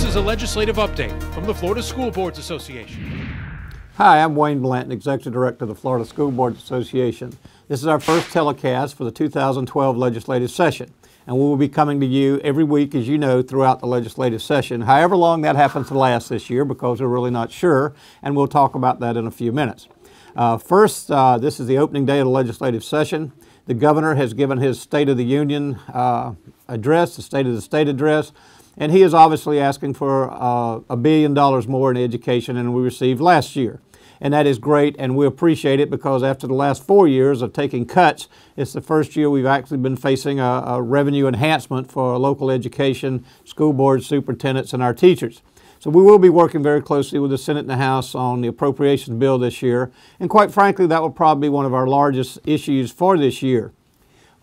is a legislative update from the Florida School Boards Association. Hi, I'm Wayne Blanton, Executive Director of the Florida School Boards Association. This is our first telecast for the 2012 legislative session, and we will be coming to you every week, as you know, throughout the legislative session, however long that happens to last this year, because we're really not sure, and we'll talk about that in a few minutes. First, this is the opening day of the legislative session. The governor has given his State of the Union address, the State of the State address, and he is obviously asking for $1 billion more in education than we received last year. And that is great, and we appreciate it, because after the last 4 years of taking cuts, it's the first year we've actually been facing a revenue enhancement for local education, school board superintendents, and our teachers. So we will be working very closely with the Senate and the House on the appropriations bill this year, and quite frankly, that will probably be one of our largest issues for this year.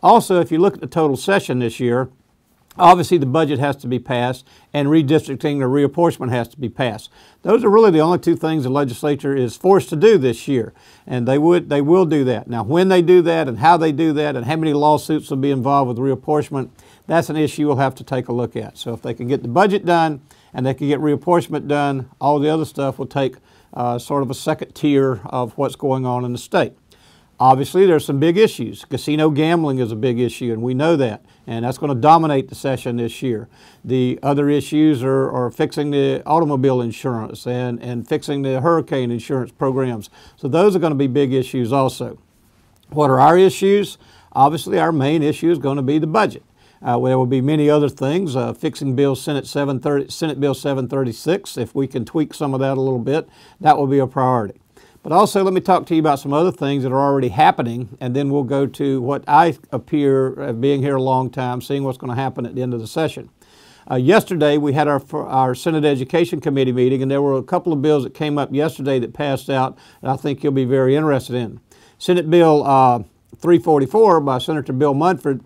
Also, if you look at the total session this year, obviously the budget has to be passed, and redistricting or reapportionment has to be passed. Those are really the only two things the legislature is forced to do this year, and they will do that. Now, when they do that and how they do that and how many lawsuits will be involved with reapportionment, that's an issue we'll have to take a look at. So if they can get the budget done and they can get reapportionment done, all the other stuff will take sort of a second tier of what's going on in the state. Obviously, there's some big issues. Casino gambling is a big issue, and we know that, and that's going to dominate the session this year. The other issues are fixing the automobile insurance and fixing the hurricane insurance programs. So those are going to be big issues also. What are our issues? Obviously, our main issue is going to be the budget. There will be many other things, fixing Bill Senate Bill 736. If we can tweak some of that a little bit, that will be a priority. But also, let me talk to you about some other things that are already happening, and then we'll go to what I appear, being here a long time, seeing what's going to happen at the end of the session. Yesterday, we had our Senate Education Committee meeting, and there were a couple of bills that came up yesterday that passed out that I think you'll be very interested in. Senate Bill 344 by Senator Bill Munford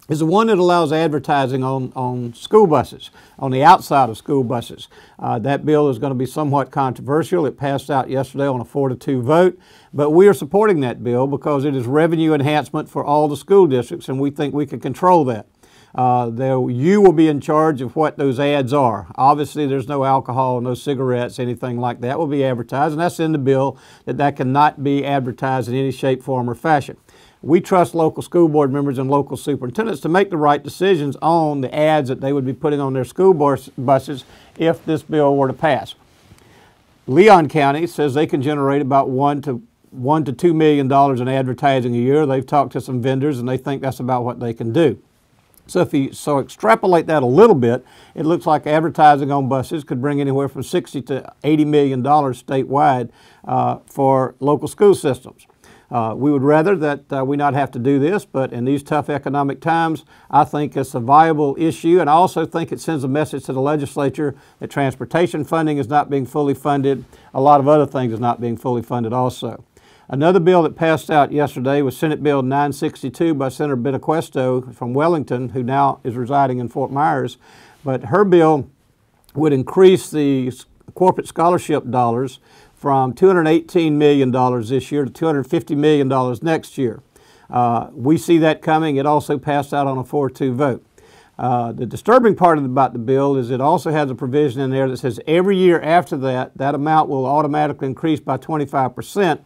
is the one that allows advertising on school buses, on the outside of school buses. That bill is going to be somewhat controversial. It passed out yesterday on a 4-2 vote, but we are supporting that bill because it is revenue enhancement for all the school districts, and we think we can control that. You will be in charge of what those ads are. Obviously, there's no alcohol, no cigarettes, anything like that will be advertised, and that's in the bill, that cannot be advertised in any shape, form, or fashion. We trust local school board members and local superintendents to make the right decisions on the ads that they would be putting on their school buses if this bill were to pass. Leon County says they can generate about $1 to $2 million in advertising a year. They've talked to some vendors, and they think that's about what they can do. So if you extrapolate that a little bit, it looks like advertising on buses could bring anywhere from $60 to $80 million statewide for local school systems. We would rather that we not have to do this, but in these tough economic times, I think it's a viable issue, and I also think it sends a message to the legislature that transportation funding is not being fully funded. A lot of other things is not being fully funded also. Another bill that passed out yesterday was Senate Bill 962 by Senator Benacuesto from Wellington, who now is residing in Fort Myers, but her bill would increase the corporate scholarship dollars from $218 million this year to $250 million next year. We see that coming. It also passed out on a 4-2 vote. The disturbing part about the bill is it also has a provision in there that says every year after that, that amount will automatically increase by 25%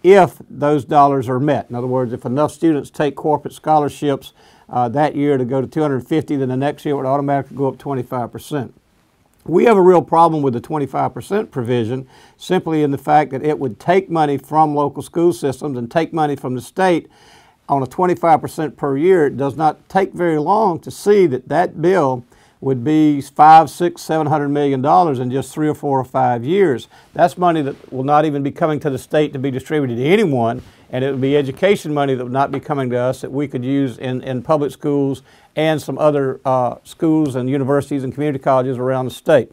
if those dollars are met. In other words, if enough students take corporate scholarships that year to go to 250, then the next year it would automatically go up 25%. We have a real problem with the 25% provision simply in the fact that it would take money from local school systems and take money from the state on a 25% per year. It does not take very long to see that that bill would be $500, $600, $700 million in just 3 or 4 or 5 years. That's money that will not even be coming to the state to be distributed to anyone, and it would be education money that would not be coming to us that we could use in public schools and some other schools and universities and community colleges around the state.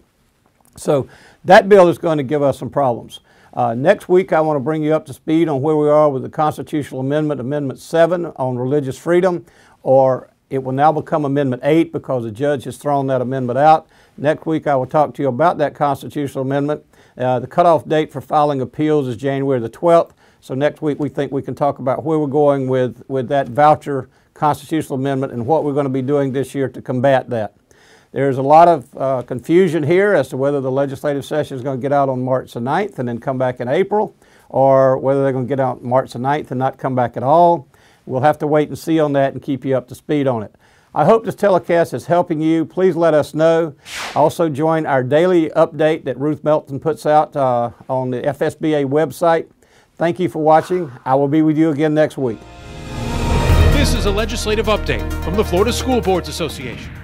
So that bill is going to give us some problems. Next week, I want to bring you up to speed on where we are with the constitutional amendment, Amendment 7 on religious freedom, or it will now become Amendment 8 because the judge has thrown that amendment out. Next week, I will talk to you about that constitutional amendment. The cutoff date for filing appeals is January the 12th. So next week, we think we can talk about where we're going with that voucher constitutional amendment and what we're going to be doing this year to combat that. There's a lot of confusion here as to whether the legislative session is going to get out on March the 9th and then come back in April, or whether they're going to get out March the 9th and not come back at all. We'll have to wait and see on that and keep you up to speed on it. I hope this telecast is helping you. Please let us know. Also join our daily update that Ruth Melton puts out on the FSBA website. Thank you for watching. I will be with you again next week. This is a legislative update from the Florida School Boards Association.